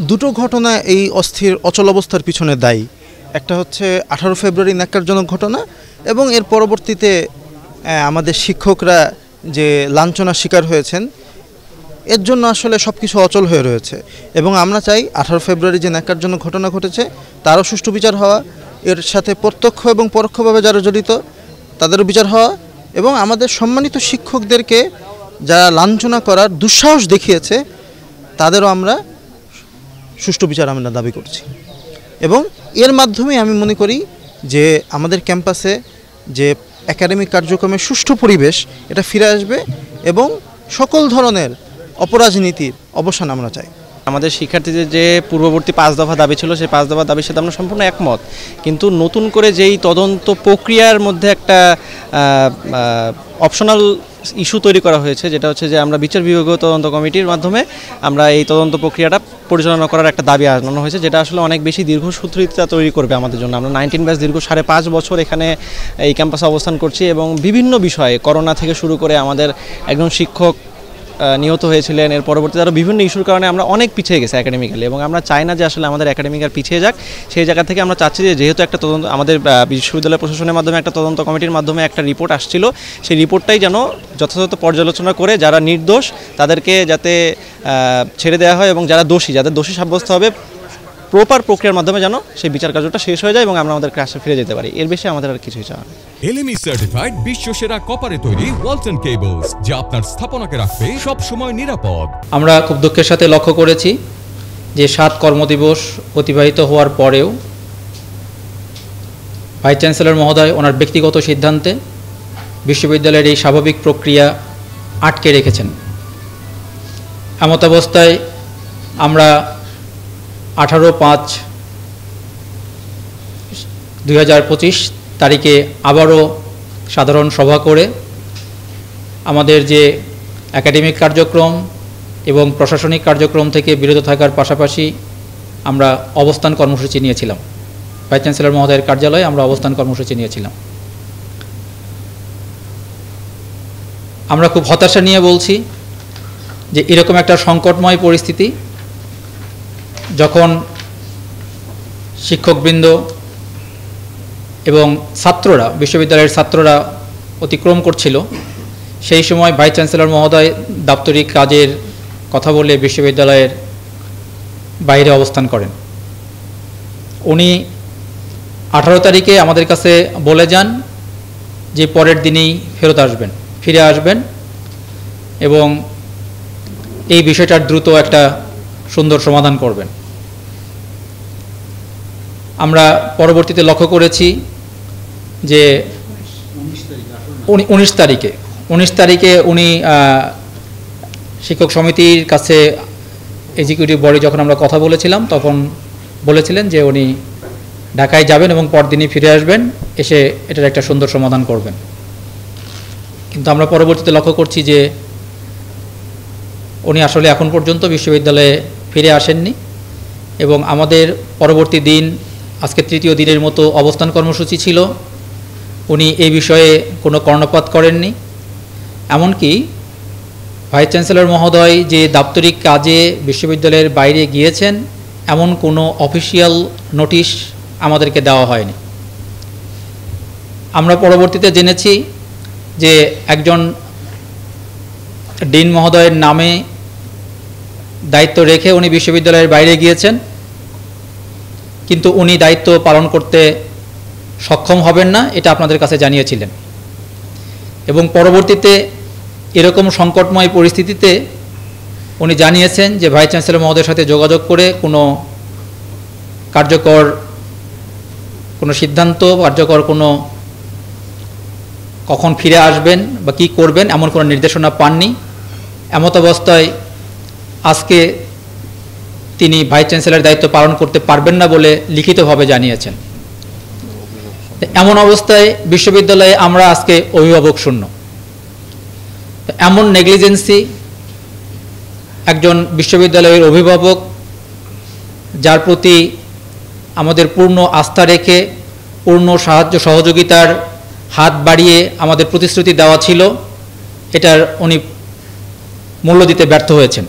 দুটো ঘটনা এই অস্থির অচল অবস্থার পিছনে দায়ী। একটা হচ্ছে 18 ফেব্রুয়ারি ন্যাক্কারজনক ঘটনা, এবং এর পরবর্তীতে আমাদের শিক্ষকরা যে লাঞ্ছনার শিকার হয়েছেন, এর জন্য আসলে সব কিছু অচল হয়ে রয়েছে। এবং আমরা চাই 18 ফেব্রুয়ারি যে ন্যাক্কারজনক ঘটনা ঘটেছে তারও সুষ্ঠু বিচার হওয়া, এর সাথে প্রত্যক্ষ এবং পরোক্ষভাবে যারা জড়িত তাদেরও বিচার হওয়া, এবং আমাদের সম্মানিত শিক্ষকদেরকে যারা লাঞ্ছনা করার দুঃসাহস দেখিয়েছে তাদেরও আমরা সুষ্ঠু বিচার আমরা দাবি করছি। এবং এর মাধ্যমে আমি মনে করি যে আমাদের ক্যাম্পাসে যে একাডেমিক কার্যক্রমের সুষ্ঠু পরিবেশ এটা ফিরে আসবে, এবং সকল ধরনের অপরাজনীতির অবসান আমরা চাই। আমাদের শিক্ষার্থীদের যে পূর্ববর্তী 5 দফা দাবি ছিল, সেই 5 দফা দাবির সাথে আমরা সম্পূর্ণ একমত, কিন্তু নতুন করে যেই তদন্ত প্রক্রিয়ার মধ্যে একটা অপশনাল ইস্যু তৈরি করা হয়েছে, যেটা হচ্ছে যে আমরা বিচার বিভাগীয় তদন্ত কমিটির মাধ্যমে আমরা এই তদন্ত প্রক্রিয়াটা পরিচালনা করার একটা দাবি আনানো হয়েছে, যেটা আসলে অনেক বেশি দীর্ঘসূত্রিতা তৈরি করবে আমাদের জন্য। আমরা 19 ব্যাচ দীর্ঘ 5.5 বছর এখানে এই ক্যাম্পাসে অবস্থান করছি, এবং বিভিন্ন বিষয়ে করোনা থেকে শুরু করে আমাদের একজন শিক্ষক নিহত হয়েছিলেন, এর পরবর্তীতে আরও বিভিন্ন ইস্যুর কারণে আমরা অনেক পিছিয়ে গেছি একাডেমিক্যালি, এবং আমরা চাই না যে আসলে আমাদের একাডেমিক আর পিছিয়ে যাক। সেই জায়গা থেকে আমরা চাচ্ছি যে যেহেতু একটা তদন্ত আমাদের বিশ্ববিদ্যালয় প্রশাসনের মাধ্যমে একটা তদন্ত কমিটির মাধ্যমে একটা রিপোর্ট আসছিল, সেই রিপোর্টটাই যেন যথাযথ পর্যালোচনা করে যারা নির্দোষ তাদেরকে যাতে ছেড়ে দেওয়া হয়, এবং যারা দোষী, যাদের দোষী সাব্যস্ত হবে, প্রপার প্রক্রিয়ার মাধ্যমে যেন সেই বিচার কার্যটা শেষ হয়ে যায় এবং আমরা আমাদের ক্লাসে ফিরে যেতে পারি। এর বেশি আমাদের আর কিছুই চাওয়া নেই। এলএমই সার্টিফাইড বিশ্বসেরা কপারে তৈরি ওয়ালটন কেবলস, যা আপনার স্থাপনাকে রাখবে সব সময় নিরাপদ। আমরা খুব দুঃখের সাথে লক্ষ্য করেছি যে 7 কর্মদিবস অতিবাহিত হওয়ার পরেও ভাইস চ্যান্সেলর মহোদয় ওনার ব্যক্তিগত সিদ্ধান্তে বিশ্ববিদ্যালয়ের এই স্বাভাবিক প্রক্রিয়া আটকে রেখেছেন। এমতাবস্থায় আমরা 18/5/2025 তারিখে আবারও সাধারণ সভা করে আমাদের যে একাডেমিক কার্যক্রম এবং প্রশাসনিক কার্যক্রম থেকে বিরত থাকার পাশাপাশি আমরা অবস্থান কর্মসূচি নিয়েছিলাম। ভাইস চ্যান্সেলর মহোদয়ের কার্যালয়ে আমরা অবস্থান কর্মসূচি নিয়েছিলাম। আমরা খুব হতাশা নিয়ে বলছি যে এরকম একটা সংকটময় পরিস্থিতি যখন শিক্ষকবৃন্দ এবং ছাত্ররা, বিশ্ববিদ্যালয়ের ছাত্ররা অতিক্রম করছিল, সেই সময় ভাইস চ্যান্সেলর মহোদয় দাপ্তরিক কাজের কথা বলে বিশ্ববিদ্যালয়ের বাইরে অবস্থান করেন। উনি 18 তারিখে আমাদের কাছে বলে যান যে পরের দিনেই ফিরে আসবেন এবং এই বিষয়টার দ্রুত একটা সুন্দর সমাধান করবেন। আমরা পরবর্তীতে লক্ষ্য করেছি যে 19 তারিখে উনি শিক্ষক সমিতির কাছে এক্সিকিউটিভ বডি যখন আমরা কথা বলেছিলাম তখন বলেছিলেন যে উনি ঢাকায় যাবেন এবং পরদিনই ফিরে আসবেন, এসে এটার একটা সুন্দর সমাধান করবেন। কিন্তু আমরা পরবর্তীতে লক্ষ্য করছি যে উনি আসলে এখন পর্যন্ত বিশ্ববিদ্যালয়ে ফিরে আসেননি, এবং আমাদের পরবর্তী দিন আজকে 3য় দিনের মতো অবস্থান কর্মসূচি ছিল। উনি এই বিষয়ে কোনো কর্ণপাত করেননি। এমনকি ভাইস চ্যান্সেলর মহোদয় যে দাপ্তরিক কাজে বিশ্ববিদ্যালয়ের বাইরে গিয়েছেন এমন কোনো অফিসিয়াল নোটিশ আমাদেরকে দেওয়া হয়নি। আমরা পরবর্তীতে জেনেছি যে একজন ডিন মহোদয়ের নামে দায়িত্ব রেখে উনি বিশ্ববিদ্যালয়ের বাইরে গিয়েছেন, কিন্তু উনি দায়িত্ব পালন করতে সক্ষম হবেন না, এটা আপনাদের কাছে জানিয়েছিলেন। এবং পরবর্তীতে এরকম সংকটময় পরিস্থিতিতে উনি জানিয়েছেন যে ভাইস চ্যান্সেলর মহোদয়ের সাথে যোগাযোগ করে কোনো কার্যকর কোনো সিদ্ধান্ত, কার্যকর কোনো কখন ফিরে আসবেন বা কী করবেন এমন কোনো নির্দেশনা পাননি। এমতাবস্থায় আজকে তিনি ভাইস চ্যান্সেলরের দায়িত্ব পালন করতে পারবেন না বলে লিখিতভাবে জানিয়েছেন। এমন অবস্থায় বিশ্ববিদ্যালয়ে আমরা আজকে অভিভাবক শূন্য। এমন নেগলিজেন্সি একজন বিশ্ববিদ্যালয়ের অভিভাবক, যার প্রতি আমাদের পূর্ণ আস্থা রেখে পূর্ণ সাহায্য সহযোগিতার হাত বাড়িয়ে আমাদের প্রতিশ্রুতি দেওয়া ছিল, এটার উনি মূল্য দিতে ব্যর্থ হয়েছেন।